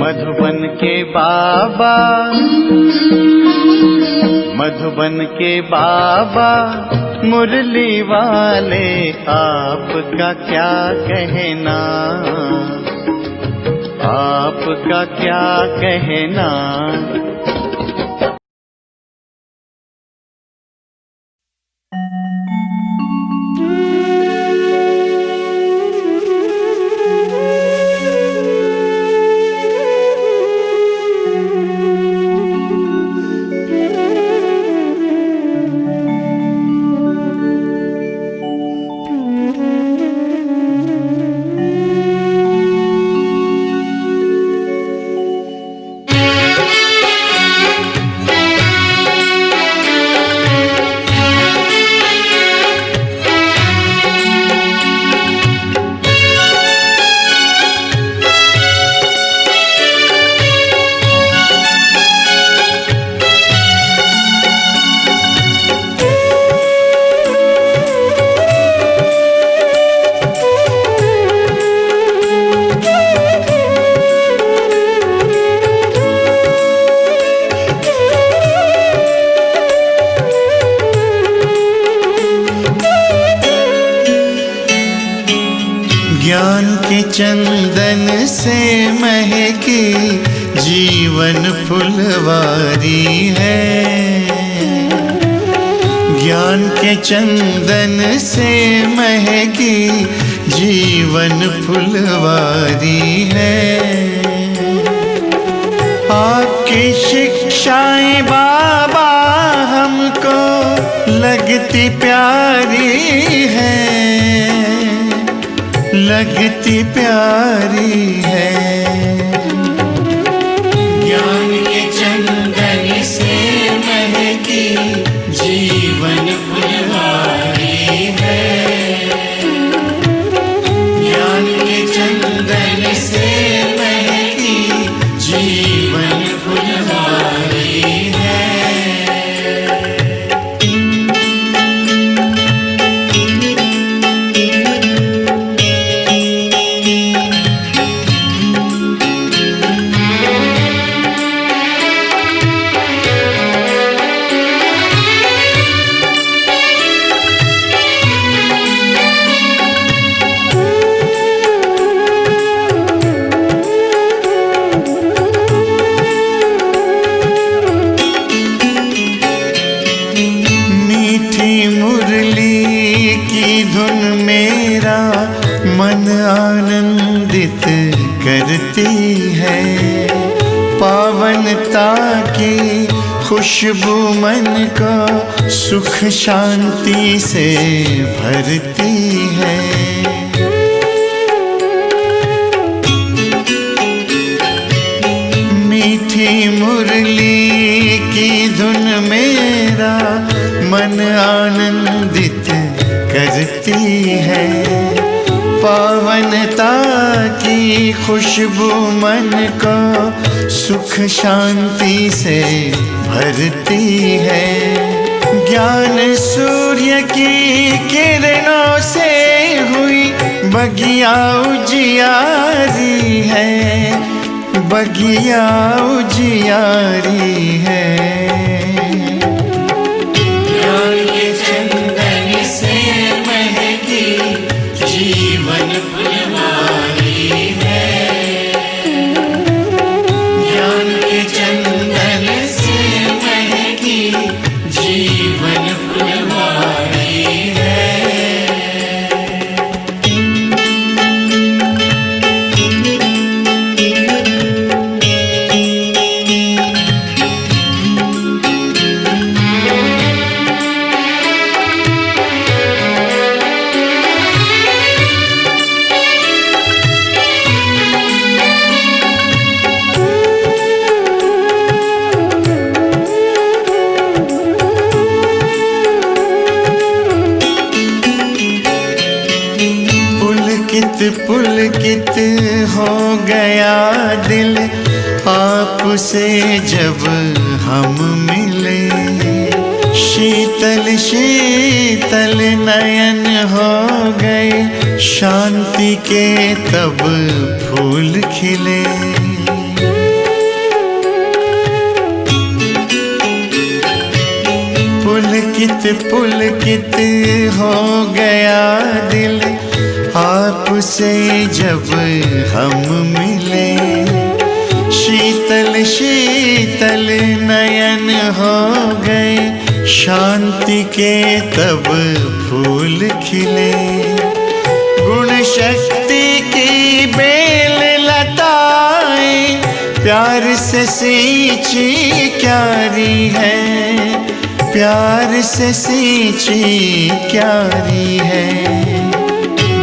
मधुबन के बाबा, मधुबन के बाबा मुरली वाले, आपका क्या कहना, आपका क्या कहना। ज्ञान के चंदन से महकी जीवन फुलवारी है। ज्ञान के चंदन से महकी जीवन फुलवारी है। आपकी शिक्षाएं बाबा हमको लगती प्यारी है, लगती प्यारी है। ज्ञान के चंदन से महकी जीवन फुलवारी है। ज्ञान के चंदन से महकी जीवन फुलवारी है। मुरली की धुन मेरा मन आनंदित करती है। पावनता की खुशबू मन को सुख शांति से भरती है। मीठी मुरली की धुन मेरा मन आनंदित करती है। पावनता की खुशबू मन को सुख शांति से भरती है। ज्ञान सूर्य की किरणों से हुई बगिया उजियारी है, बगिया उजियारी है। जीवन फुलवारी है। ज्ञान के चंदन से महकी जीवन फुलवारी है। पुलकित हो गया दिल आपसे जब हम मिले। शीतल शीतल नयन हो गए, शांति के तब फूल खिले। पुलकित पुलकित हो गया दिल आपसे जब हम मिले। शीतल शीतल नयन हो गए शांति के तब फूल खिले। गुण शक्ति की बेल लताएं प्यार से सींची क्यारी है, प्यार से सींची क्यारी है।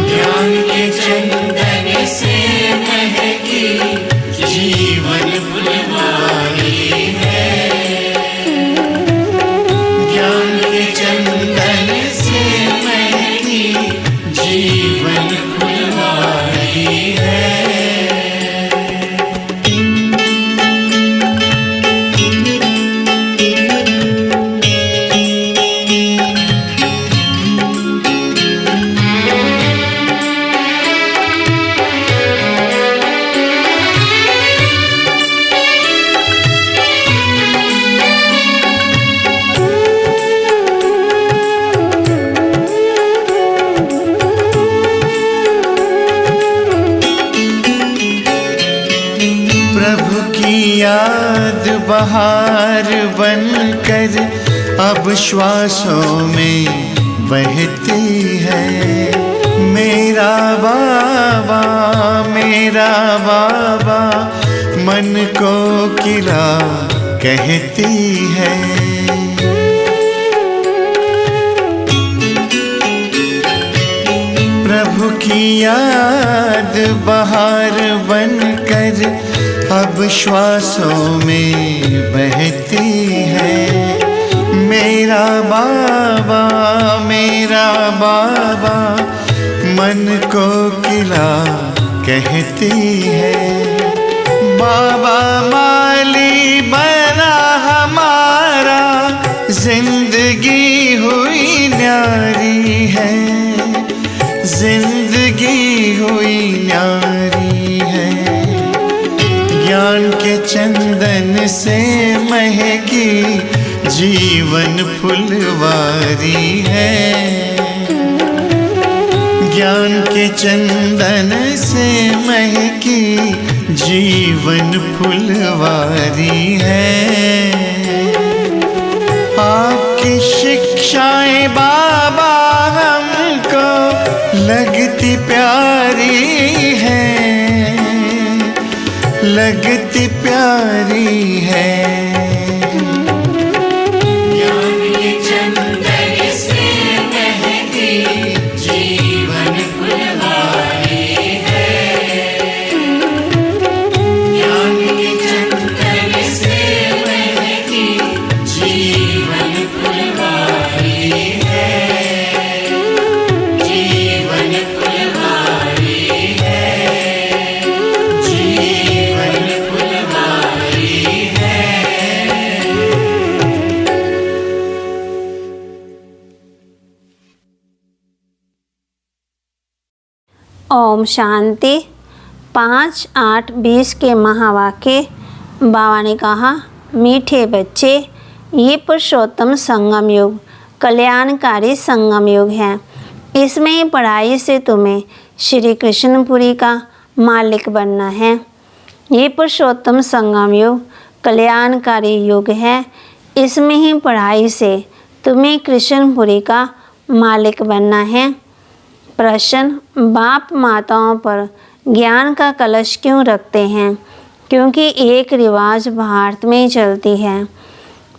ज्ञान के चंदन से महकी जीवन फुलवारी है। ज्ञान के चंदन से महकी जीवन फुलवारी है। प्रभु की याद बहार बनकर अब श्वासों में बहती है। मेरा बाबा मन को किला कहती है। प्रभु की याद बहार बनकर अब श्वासों में बहती है। मेरा बाबा मन को किला कहती है। बाबा माली बना हमारा जिंदगी हुई न्यारी है, जिंदगी हुई न्यारी है। ज्ञान के चंदन से महकी जीवन फुलवारी है। ज्ञान के चंदन से महकी जीवन फुलवारी है। आपकी शिक्षाएं बाबा हमको लगती प्यारी है, लगती प्यारी है। ज्ञान के चंदन से महकी जीवन फुलवारी है। ज्ञान के चंदन से महकी जीवन फुलवारी है, जीवन फुलवारी है, जीवन फुलवारी है। ओम शांति। 5-8-20 के महावाक्य। बाबा ने कहा, मीठे बच्चे, ये पुरुषोत्तम संगम युग कल्याणकारी संगम युग है। इसमें पढ़ाई से तुम्हें श्री कृष्णपुरी का मालिक बनना है। ये पुरुषोत्तम संगम युग कल्याणकारी युग है। इसमें ही पढ़ाई से तुम्हें कृष्णपुरी का मालिक बनना है। प्रश्न, बाप माताओं पर ज्ञान का कलश क्यों रखते हैं? क्योंकि एक रिवाज भारत में चलती है।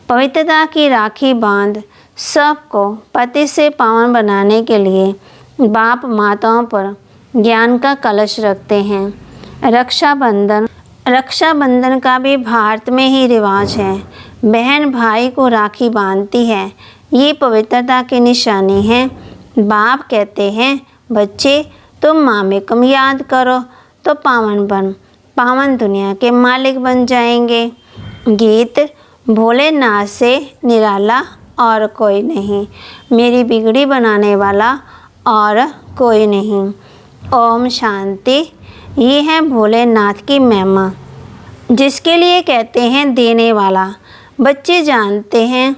पवित्रता की राखी बांध सबको पति से पावन बनाने के लिए बाप माताओं पर ज्ञान का कलश रखते हैं। रक्षाबंधन का भी भारत में ही रिवाज है। बहन भाई को राखी बांधती है। ये पवित्रता की निशानी है। बाप कहते हैं, बच्चे तुम मामे को याद करो तो पावन दुनिया के मालिक बन जाएंगे। गीत, भोलेनाथ से निराला और कोई नहीं, मेरी बिगड़ी बनाने वाला और कोई नहीं। ओम शांति। ये है भोलेनाथ की महिमा, जिसके लिए कहते हैं देने वाला। बच्चे जानते हैं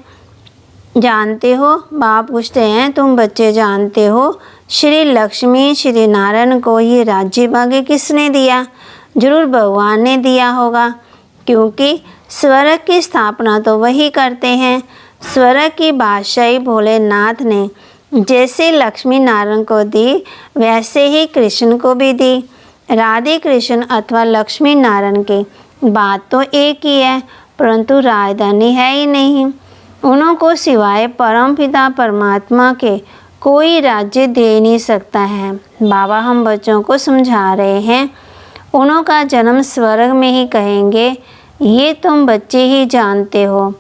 जानते हो, बाप पूछते हैं, तुम बच्चे जानते हो श्री लक्ष्मी श्री नारायण को ये राज्य भाग्य किसने दिया? जरूर भगवान ने दिया होगा, क्योंकि स्वर्ग की स्थापना तो वही करते हैं। स्वर्ग की बादशाही भोलेनाथ ने जैसे लक्ष्मी नारायण को दी, वैसे ही कृष्ण को भी दी। राधे कृष्ण अथवा लक्ष्मी नारायण की बात तो एक ही है, परंतु राजधानी है ही नहीं। उनको सिवाय परमपिता परमात्मा के कोई राज्य दे नहीं सकता है। बाबा हम बच्चों को समझा रहे हैं, उनका जन्म स्वर्ग में ही कहेंगे, ये तुम बच्चे ही जानते हो।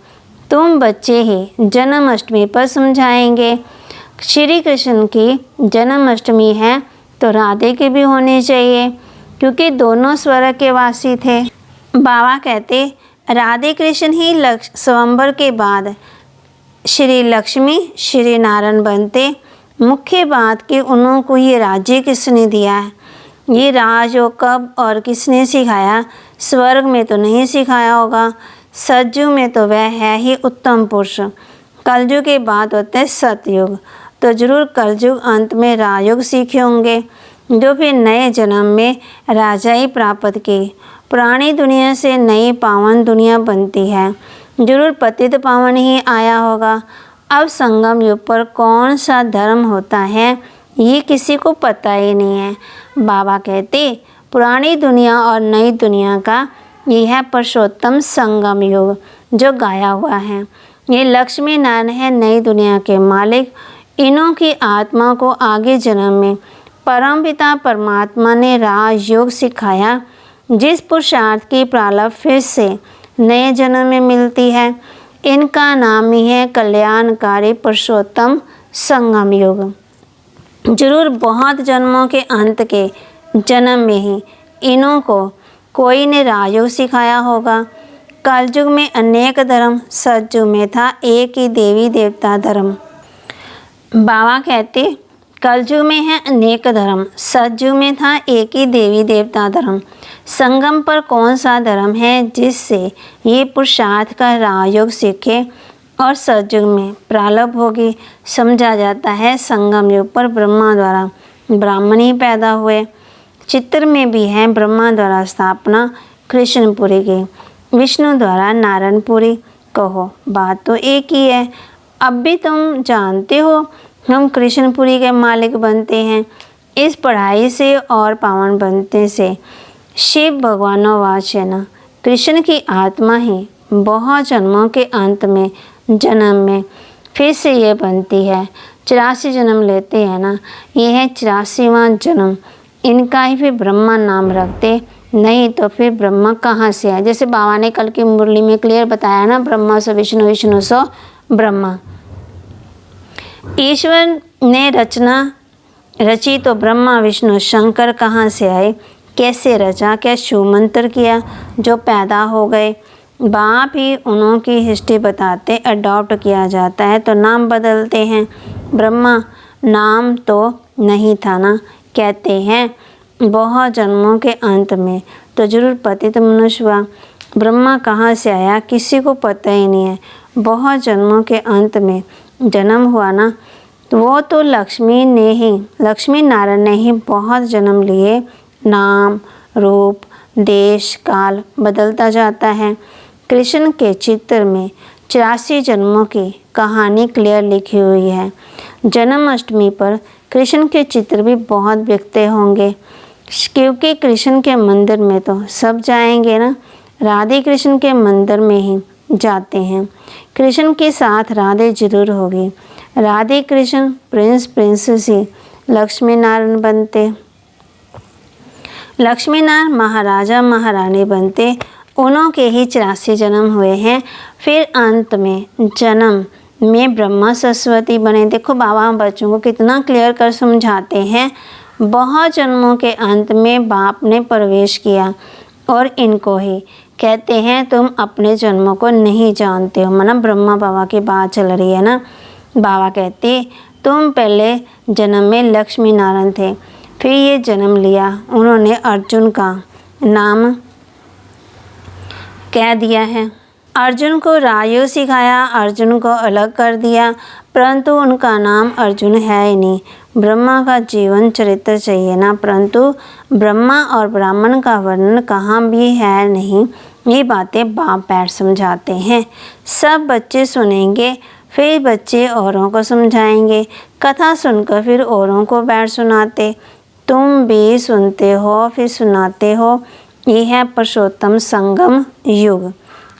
तुम बच्चे ही जन्माष्टमी पर समझाएंगे। श्री कृष्ण की जन्माष्टमी है तो राधे की भी होनी चाहिए, क्योंकि दोनों स्वर्ग के वासी थे। बाबा कहते राधे कृष्ण ही स्वयंवर के बाद श्री लक्ष्मी श्री नारायण बनते। मुख्य बात कि उनको ये राज्य किसने दिया है, ये राजयोग कब और किसने सिखाया? स्वर्ग में तो नहीं सिखाया होगा, सतयुग में तो वह है ही उत्तम पुरुष। कलयुग के बाद होते हैं सतयुग, तो जरूर कलयुग अंत में राजयोग सीखे होंगे, जो फिर नए जन्म में राजाई प्राप्त की। पुरानी दुनिया से नई पावन दुनिया बनती है, जरूर पतित पावन ही आया होगा। अब संगम युग पर कौन सा धर्म होता है ये किसी को पता ही नहीं है। बाबा कहते पुरानी दुनिया और नई दुनिया का यह है पुरुषोत्तम संगम युग जो गाया हुआ है। ये लक्ष्मी नारायण है नई दुनिया के मालिक। इन्हों की आत्मा को आगे जन्म में परमपिता परमात्मा ने राजयोग सिखाया, जिस पुरुषार्थ की प्रारंभ फिर से नए जन्म में मिलती है। इनका नाम ही है कल्याणकारी पुरुषोत्तम संगम युग। जरूर बहुत जन्मों के अंत के जन्म में ही इन्हों को कोई ने राजयोग सिखाया होगा। कलयुग में अनेक धर्म, सतयुग में था एक ही देवी देवता धर्म। बाबा कहते कलयुग में है अनेक धर्म, सतयुग में था एक ही देवी देवता धर्म। संगम पर कौन सा धर्म है जिससे ये पुरुषार्थ का राजयोग सीखे और सतयुग में प्रारब्ध होगी? समझा जाता है संगम युग पर ब्रह्मा द्वारा ब्राह्मण ही पैदा हुए। चित्र में भी है ब्रह्मा द्वारा स्थापना कृष्णपुरी की, विष्णु द्वारा नारायणपुरी। कहो बात तो एक ही है। अब भी तुम जानते हो हम कृष्णपुरी के मालिक बनते हैं। इस पढ़ाई से और पावन बनते से शिव भगवानोवाच है ना, कृष्ण की आत्मा ही बहुत जन्मों के अंत में जन्म में फिर से ये बनती है। 84 जन्म लेते हैं ना, ये है 84वां जन्म। इनका ही फिर ब्रह्मा नाम रखते, नहीं तो फिर ब्रह्मा कहाँ से आए? जैसे बाबा ने कल की मुरली में क्लियर बताया ना, ब्रह्मा से विष्णु, विष्णु सो ब्रह्मा। ईश्वर ने रचना रची तो ब्रह्मा विष्णु शंकर कहाँ से आए? कैसे रचा? क्या शिव मंत्र किया जो पैदा हो गए? बाप ही उन्हों की हिस्ट्री बताते, अडॉप्ट किया जाता है तो नाम बदलते हैं। ब्रह्मा नाम तो नहीं था ना, कहते हैं बहुत जन्मों के अंत में तो जरूर पतित मनुष्य हुआ। ब्रह्मा कहाँ से आया किसी को पता ही नहीं है। बहुत जन्मों के अंत में जन्म हुआ ना, तो वो तो लक्ष्मी नारायण ने ही बहुत जन्म लिए। नाम रूप देश काल बदलता जाता है। कृष्ण के चित्र में 84 जन्मों की कहानी क्लियर लिखी हुई है। जन्माष्टमी पर कृष्ण के चित्र भी बहुत बिकते होंगे, क्योंकि कृष्ण के मंदिर में तो सब जाएंगे ना, राधे कृष्ण के मंदिर में ही जाते हैं। कृष्ण के साथ राधे जरूर होगी। राधे कृष्ण प्रिंस प्रिंसेस ही लक्ष्मी नारायण बनते, लक्ष्मी नारायण महाराजा महारानी बनते। उन्हों के ही 84 जन्म हुए हैं। फिर अंत में जन्म में ब्रह्मा सरस्वती बने। देखो बाबा हम बच्चों को कितना क्लियर कर समझाते हैं। बहुत जन्मों के अंत में बाप ने प्रवेश किया और इनको ही कहते हैं तुम अपने जन्मों को नहीं जानते हो। मतलब ब्रह्मा बाबा की बात चल रही है ना। बाबा कहते तुम पहले जन्म में लक्ष्मी नारायण थे, फिर ये जन्म लिया, उन्होंने अर्जुन का नाम कह दिया है। अर्जुन को राजयोग सिखाया, अर्जुन को अलग कर दिया, परंतु उनका नाम अर्जुन है ही नहीं। ब्रह्मा का जीवन चरित्र चाहिए ना, परंतु ब्रह्मा और ब्राह्मण का वर्णन कहाँ भी है नहीं। ये बातें बाप बैठ समझाते हैं। सब बच्चे सुनेंगे, फिर बच्चे औरों को समझाएंगे। कथा सुनकर फिर औरों को बैठ सुनाते। तुम भी सुनते हो फिर सुनाते हो। ये है पुरुषोत्तम संगम युग,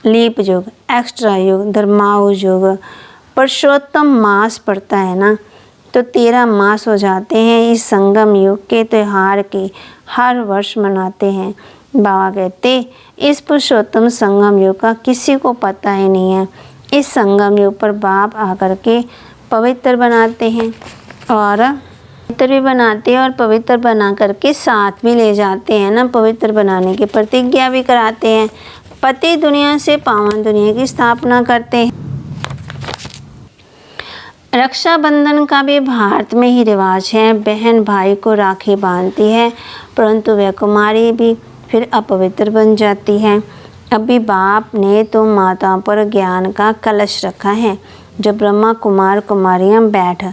लीप युग, एक्स्ट्रा युग, धर्माऊ युग। पुरुषोत्तम मास पड़ता है ना, तो 13 मास हो जाते हैं। इस संगम युग के त्यौहार के हर वर्ष मनाते हैं। बाबा कहते इस पुरुषोत्तम संगम युग का किसी को पता ही नहीं है। इस संगम युग पर बाप आकर के पवित्र बनाते हैं और पवित्र भी बनाते हैं और पवित्र बना करके साथ भी ले जाते हैं ना। पवित्र बनाने की प्रतिज्ञा भी कराते हैं। पति दुनिया से पावन दुनिया की स्थापना करते हैं। रक्षाबंधन का भी भारत में ही रिवाज है। बहन भाई को राखी बांधती है, परंतु वह कुमारी भी फिर अपवित्र बन जाती है। अभी बाप ने तो माताओं पर ज्ञान का कलश रखा है। जब ब्रह्मा कुमार कुमारियां बैठ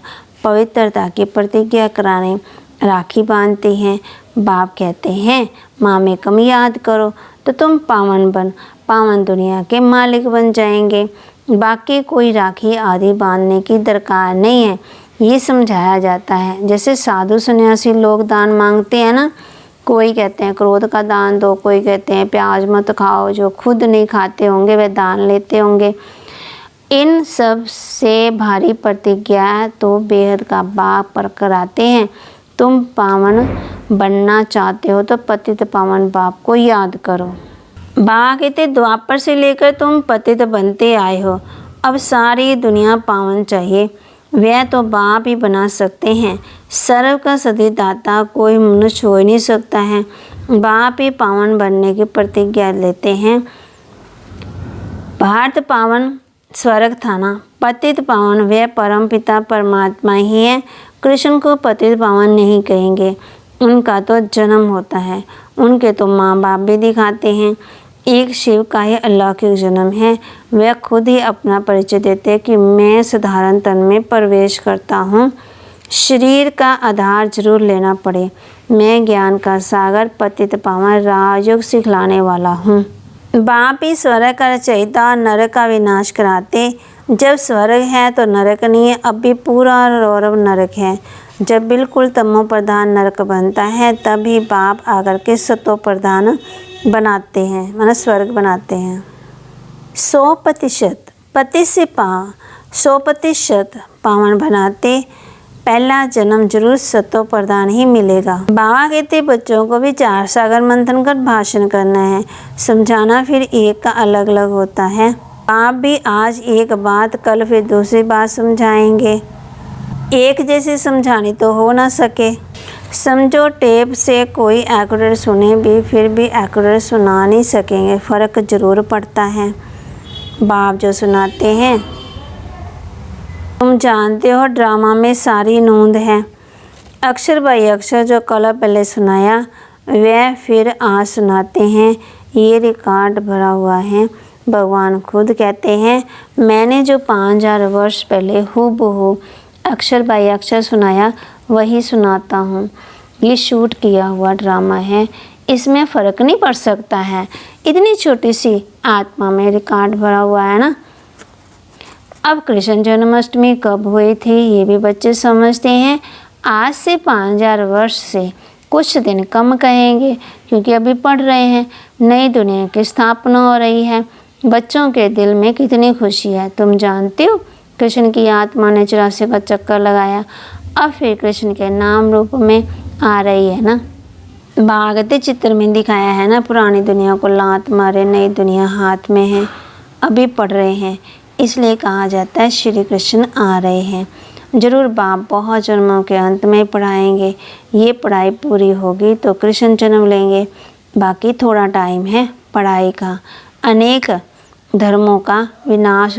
पवित्रता की प्रतिज्ञा कराने राखी बांधती हैं, बाप कहते हैं मामे कम याद करो तो तुम पावन दुनिया के मालिक बन जाएंगे। बाकी कोई राखी आदि बांधने की दरकार नहीं है, ये समझाया जाता है। जैसे साधु सन्यासी लोग दान मांगते हैं ना, कोई कहते हैं क्रोध का दान दो, कोई कहते हैं प्याज मत खाओ, जो खुद नहीं खाते होंगे वे दान लेते होंगे। इन सब से भारी प्रतिज्ञा तो बेहद का बाप पर कराते हैं। तुम पावन बनना चाहते हो तो पतित पावन बाप को याद करो। बाबा कहते द्वापर से लेकर तुम पतित बनते आए हो, अब सारी दुनिया पावन चाहिए। वह तो बाप ही बना सकते हैं। सर्व का सदी दाता कोई मनुष्य हो ही नहीं सकता है। बाप ही पावन बनने की प्रतिज्ञा लेते हैं। भारत पावन स्वर्ग था ना, पतित पावन वह परम पिता परमात्मा ही है। कृष्ण को पतित पावन नहीं कहेंगे, उनका तो जन्म होता है। उनके तो माँ बाप भी दिखाते हैं। एक शिव का ही अलौकिक जन्म है। वह खुद ही अपना परिचय देते हैं कि मैं साधारण तन में प्रवेश करता हूँ। शरीर का आधार जरूर लेना पड़े। मैं ज्ञान का सागर पतित पावन राजयोग सिखलाने वाला हूँ। बाप ही स्वर्ग का रचयिता और नरक का विनाश कराते। जब स्वर्ग है तो नरक नहीं है, अब भी पूरा रौरव नरक है। जब बिल्कुल तमो प्रधान नरक बनता है तभी बाप आकर के सतो प्रधान बनाते हैं, माना स्वर्ग बनाते हैं। 100% पति से 100% पावन बनाते। पहला जन्म जरूर सतो प्रदान ही मिलेगा। बाबा कहते बच्चों को भी 4 सागर मंथन कर भाषण करना है, समझाना फिर एक का अलग अलग होता है। आप भी आज एक बात कल फिर दूसरी बात समझाएंगे। एक जैसे समझानी तो हो ना सके। समझो टेप से कोई एक्यूरेट सुने भी फिर भी एक्यूरेट सुना नहीं सकेंगे, फ़र्क ज़रूर पड़ता है। बाप जो सुनाते हैं तुम जानते हो, ड्रामा में सारी नोंद है। अक्षर बाई अक्षर जो कल पहले सुनाया वह फिर आज सुनाते हैं। ये रिकॉर्ड भरा हुआ है। भगवान खुद कहते हैं मैंने जो 5000 वर्ष पहले हूबहू अक्षर बाई अक्षर सुनाया वही सुनाता हूँ। ये शूट किया हुआ ड्रामा है, इसमें फ़र्क नहीं पड़ सकता है। इतनी छोटी सी आत्मा में रिकॉर्ड भरा हुआ है ना। अब कृष्ण जन्माष्टमी कब हुई थी ये भी बच्चे समझते हैं। आज से 5000 वर्ष से कुछ दिन कम कहेंगे, क्योंकि अभी पढ़ रहे हैं। नई दुनिया की स्थापना हो रही है। बच्चों के दिल में कितनी खुशी है। तुम जानते हो कृष्ण की आत्मा ने 84 का चक्कर लगाया, अब फिर कृष्ण के नाम रूप में आ रही है ना। भागवत चित्र में दिखाया है ना, पुरानी दुनिया को लात मारे, नई दुनिया हाथ में है। अभी पढ़ रहे हैं, इसलिए कहा जाता है श्री कृष्ण आ रहे हैं। जरूर बाप बहुत जन्मों के अंत में पढ़ाएंगे। ये पढ़ाई पूरी होगी तो कृष्ण जन्म लेंगे। बाकी थोड़ा टाइम है पढ़ाई का। अनेक धर्मों का विनाश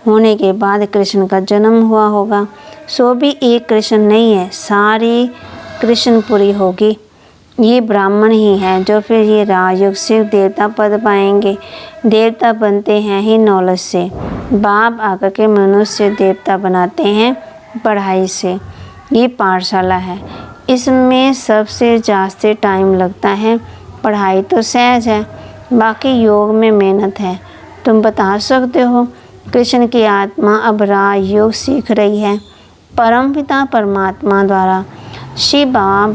होने के बाद कृष्ण का जन्म हुआ होगा। सो भी एक कृष्ण नहीं है, सारी कृष्णपुरी होगी। ये ब्राह्मण ही हैं जो फिर ये राजयोग से देवता पद पाएंगे। देवता बनते हैं ही नॉलेज से। बाप आकर के मनुष्य देवता बनाते हैं पढ़ाई से। ये पाठशाला है, इसमें सबसे ज़्यादा टाइम लगता है। पढ़ाई तो सहज है, बाकी योग में मेहनत है। तुम बता सकते हो कृष्ण की आत्मा अब राजयोग सीख रही है परमपिता परमात्मा द्वारा, शिव बाबा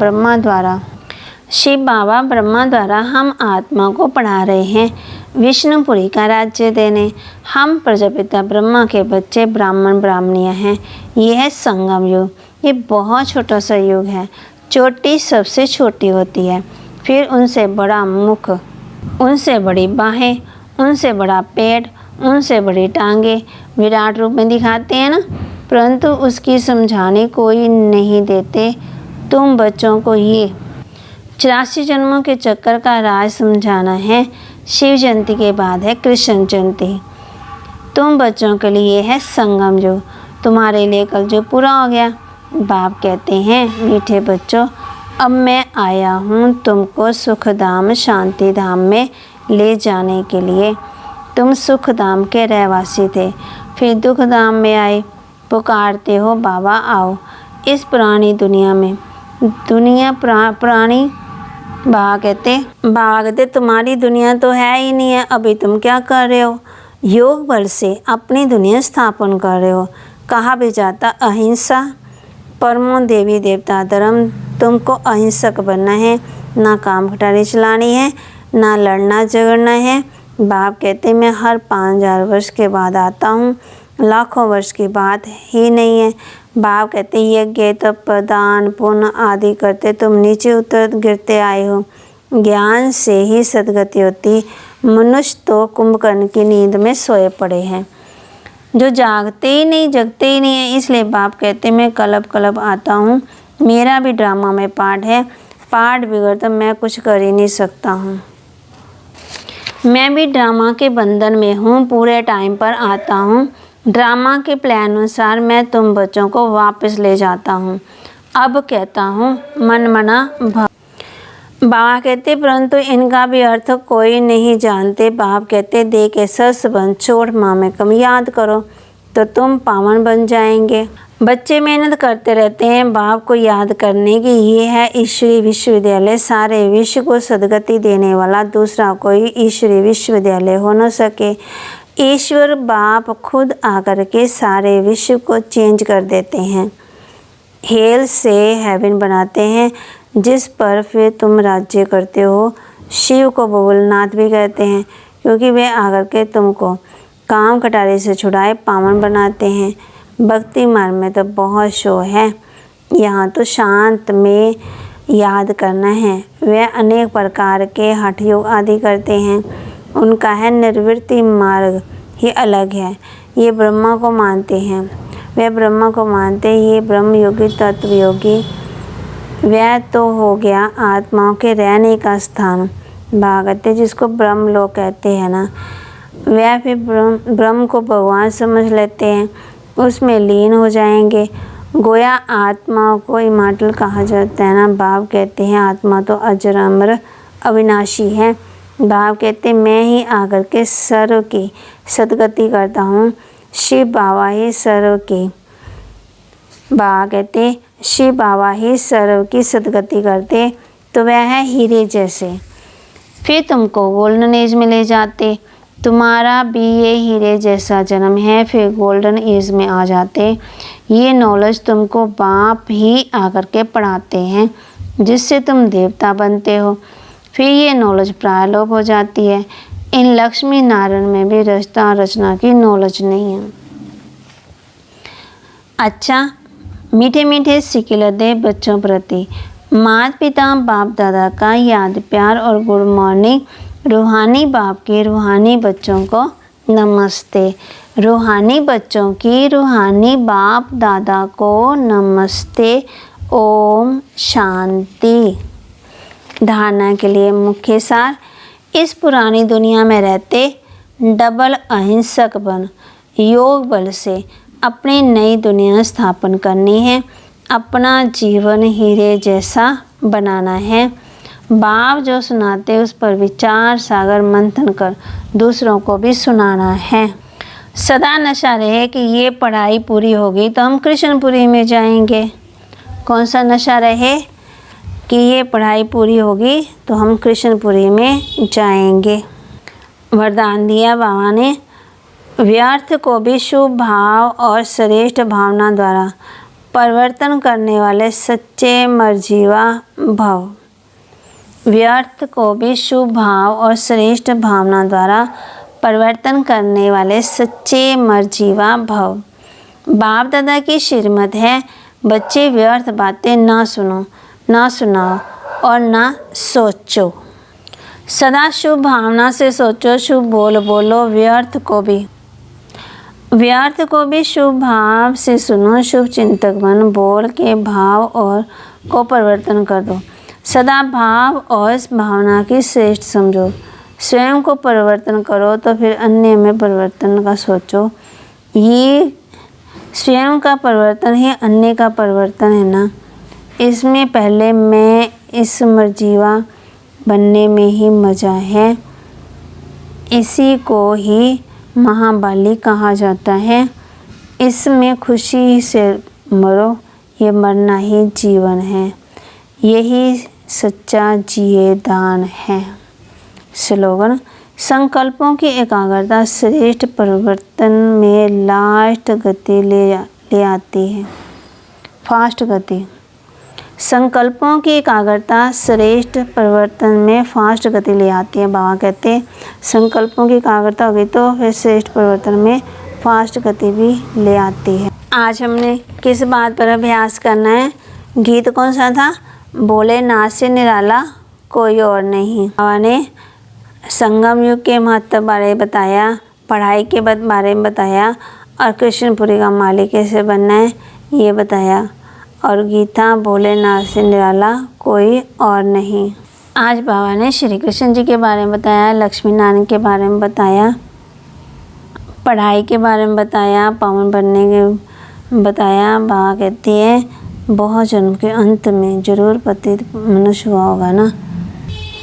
ब्रह्मा द्वारा हम आत्मा को पढ़ा रहे हैं विष्णुपुरी का राज्य देने। हम प्रजापिता ब्रह्मा के बच्चे ब्राह्मण ब्राह्मणियाँ हैं। ये है संगम युग। ये बहुत छोटा सा युग है। चोटी सबसे छोटी होती है, फिर उनसे बड़ा मुख, उनसे बड़ी बाहें, उनसे बड़ा पेट, उनसे बड़ी टांगे विराट रूप में दिखाते हैं ना, परंतु उसकी समझाने कोई नहीं देते। तुम बच्चों को ये 84 जन्मों के चक्कर का राज समझाना है। शिव जयंती के बाद है कृष्ण जयंती। तुम बच्चों के लिए है संगम युग, तुम्हारे लिए कल जो पूरा हो गया। बाप कहते हैं मीठे बच्चों, अब मैं आया हूँ तुमको सुखधाम शांति धाम में ले जाने के लिए। तुम सुखधाम के रहवासी थे, फिर दुखधाम में आए। पुकारते हो बाबा आओ। इस पुरानी दुनिया में पुरानी बाबा कहते तुम्हारी दुनिया तो है ही नहीं है, अभी तुम क्या कर रहे हो? योग बल से अपनी दुनिया स्थापन कर रहे हो। कहा भी जाता अहिंसा परमो देवी देवता धर्म। तुमको अहिंसक बनना है, ना काम खटारी चलानी है, ना लड़ना झगड़ना है। बाप कहते मैं हर 5000 वर्ष के बाद आता हूँ, लाखों वर्ष की बात ही नहीं है। बाप कहते यज्ञ तप दान पुण्य आदि करते तुम नीचे उतर गिरते आए हो। ज्ञान से ही सदगति होती। मनुष्य तो कुंभकर्ण की नींद में सोए पड़े हैं, जो जागते ही नहीं जगते ही नहीं है। इसलिए बाप कहते मैं कलब आता हूँ। मेरा भी ड्रामा में पार्ट है, पार्ट बिगड़ तो मैं कुछ कर ही नहीं सकता हूँ। मैं भी ड्रामा के बंधन में हूँ, पूरे टाइम पर आता हूँ। ड्रामा के प्लान अनुसार मैं तुम बच्चों को वापस ले जाता हूँ। अब कहता हूँ मन मना भव। बाबा कहते परंतु इनका भी अर्थ कोई नहीं जानते। बाप कहते देख ऐसा संबंध छोड़ माँ में कम याद करो तो तुम पावन बन जाएंगे। बच्चे मेहनत करते रहते हैं बाप को याद करने की। ये है ईश्वरीय विश्वविद्यालय, सारे विश्व को सदगति देने वाला दूसरा कोई ईश्वरीय विश्वविद्यालय हो न सके। ईश्वर बाप खुद आकर के सारे विश्व को चेंज कर देते हैं, हेल से हेवन बनाते हैं, जिस पर फिर तुम राज्य करते हो। शिव को भोलेनाथ भी कहते हैं क्योंकि वे आकर के तुमको काम कटारे से छुड़ाए पावन बनाते हैं। भक्ति मार्ग में तो बहुत शो है, यहाँ तो शांत में याद करना है। वे अनेक प्रकार के हठ योग आदि करते हैं, उनका है निर्वृत्ति मार्ग ही अलग है। ये ब्रह्मा को मानते हैं, वे ब्रह्मा को मानते हैं। ये ब्रह्म योगी तत्व योगी, वह तो हो गया आत्माओं के रहने का स्थान। भागवत जिसको ब्रह्म लोग कहते हैं ना, वह फिर ब्रह्म को भगवान समझ लेते हैं, उसमें लीन हो जाएंगे। गोया आत्माओं को इमॉर्टल कहा जाता है ना। बाप कहते हैं आत्मा तो अजर अमर अविनाशी है। बाप कहते मैं ही आकर के सर्व की सदगति करता हूँ। शिव बाबा ही सर्व की, बाबा कहते शिव बाबा ही सर्व की सदगति करते, तो वह है हीरे जैसे। फिर तुमको गोल्डन एज में ले जाते। तुम्हारा भी ये हीरे जैसा जन्म है, फिर गोल्डन एज में आ जाते। ये नॉलेज तुमको बाप ही आकर के पढ़ाते हैं, जिससे तुम देवता बनते हो। फिर ये नॉलेज प्रायलोप हो जाती है। इन लक्ष्मी नारायण में भी रचना रचना की नॉलेज नहीं है। अच्छा, मीठे मीठे सिकिलदे बच्चों प्रति माता पिता बाप दादा का याद प्यार और गुड मॉर्निंग। रूहानी बाप के रूहानी बच्चों को नमस्ते। रूहानी बच्चों की रूहानी बाप दादा को नमस्ते। ओम शांति। धारणा के लिए मुख्य सार, इस पुरानी दुनिया में रहते डबल अहिंसक बन योग बल से अपनी नई दुनिया स्थापन करनी है। अपना जीवन हीरे जैसा बनाना है। बाप जो सुनाते उस पर विचार सागर मंथन कर दूसरों को भी सुनाना है। सदा नशा रहे कि ये पढ़ाई पूरी होगी तो हम कृष्णपुरी में जाएंगे। कौन सा नशा रहे कि ये पढ़ाई पूरी होगी तो हम कृष्णपुरी में जाएंगे। वरदान दिया बाबा ने, व्यर्थ को भी शुभ भाव और श्रेष्ठ भावना द्वारा परिवर्तन करने वाले सच्चे मर्जीवा भव। व्यर्थ को भी शुभ भाव और श्रेष्ठ भावना द्वारा परिवर्तन करने वाले सच्चे मर्जीवा भव। बाप दादा की श्रीमत है, बच्चे व्यर्थ बातें ना सुनो, ना सुनाओ और ना सोचो। सदा शुभ भावना से सोचो, शुभ बोल बोलो, व्यर्थ को भी शुभ भाव से सुनो, शुभ चिंतक बन बोल के भाव और को परिवर्तन कर दो। सदा भाव और भावना की श्रेष्ठ समझो। स्वयं को परिवर्तन करो तो फिर अन्य में परिवर्तन का सोचो। ये स्वयं का परिवर्तन ही अन्य का परिवर्तन है ना। इसमें पहले मैं इस मर्जीवा बनने में ही मज़ा है। इसी को ही महाबाली कहा जाता है। इसमें खुशी से मरो, ये मरना ही जीवन है। यही सच्चा जिए दान है। स्लोगन, संकल्पों की एकाग्रता श्रेष्ठ परिवर्तन में लास्ट गति ले आती है। फास्ट गति। संकल्पों की एकाग्रता श्रेष्ठ परिवर्तन में फास्ट गति ले आती है। बाबा कहते हैं संकल्पों की एकाग्रता होगी तो फिर श्रेष्ठ परिवर्तन में फास्ट गति भी ले आती है। आज हमने किस बात पर अभ्यास करना है? गीत कौन सा था? बोले नाथ से निराला कोई और नहीं। बाबा ने संगम युग के महत्व बारे बताया, पढ़ाई के बारे में बताया और कृष्णपुरी का मालिक कैसे बनना है ये बताया। और गीता बोले नाथ से निराला कोई और नहीं। आज बाबा ने श्री कृष्ण जी के बारे में बताया, लक्ष्मी नारायण के बारे में बताया, पढ़ाई के बारे में बताया, पावन बनने के बताया। बाबा कहती है बहुत जन्म के अंत में जरूर पतित मनुष्य हुआ होगा ना।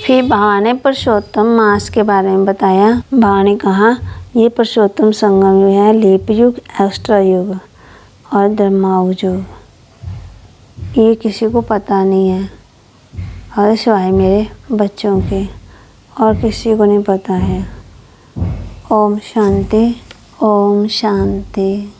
फिर बाबा ने पुरुषोत्तम मास के बारे में बताया। बाबा ने कहा ये पुरुषोत्तम संगम युग है, लीप युग, एक्स्ट्रा युग और धर्मायुग युग। ये किसी को पता नहीं है और सिवाय मेरे बच्चों के, और किसी को नहीं पता है। ओम शांति, ओम शांति।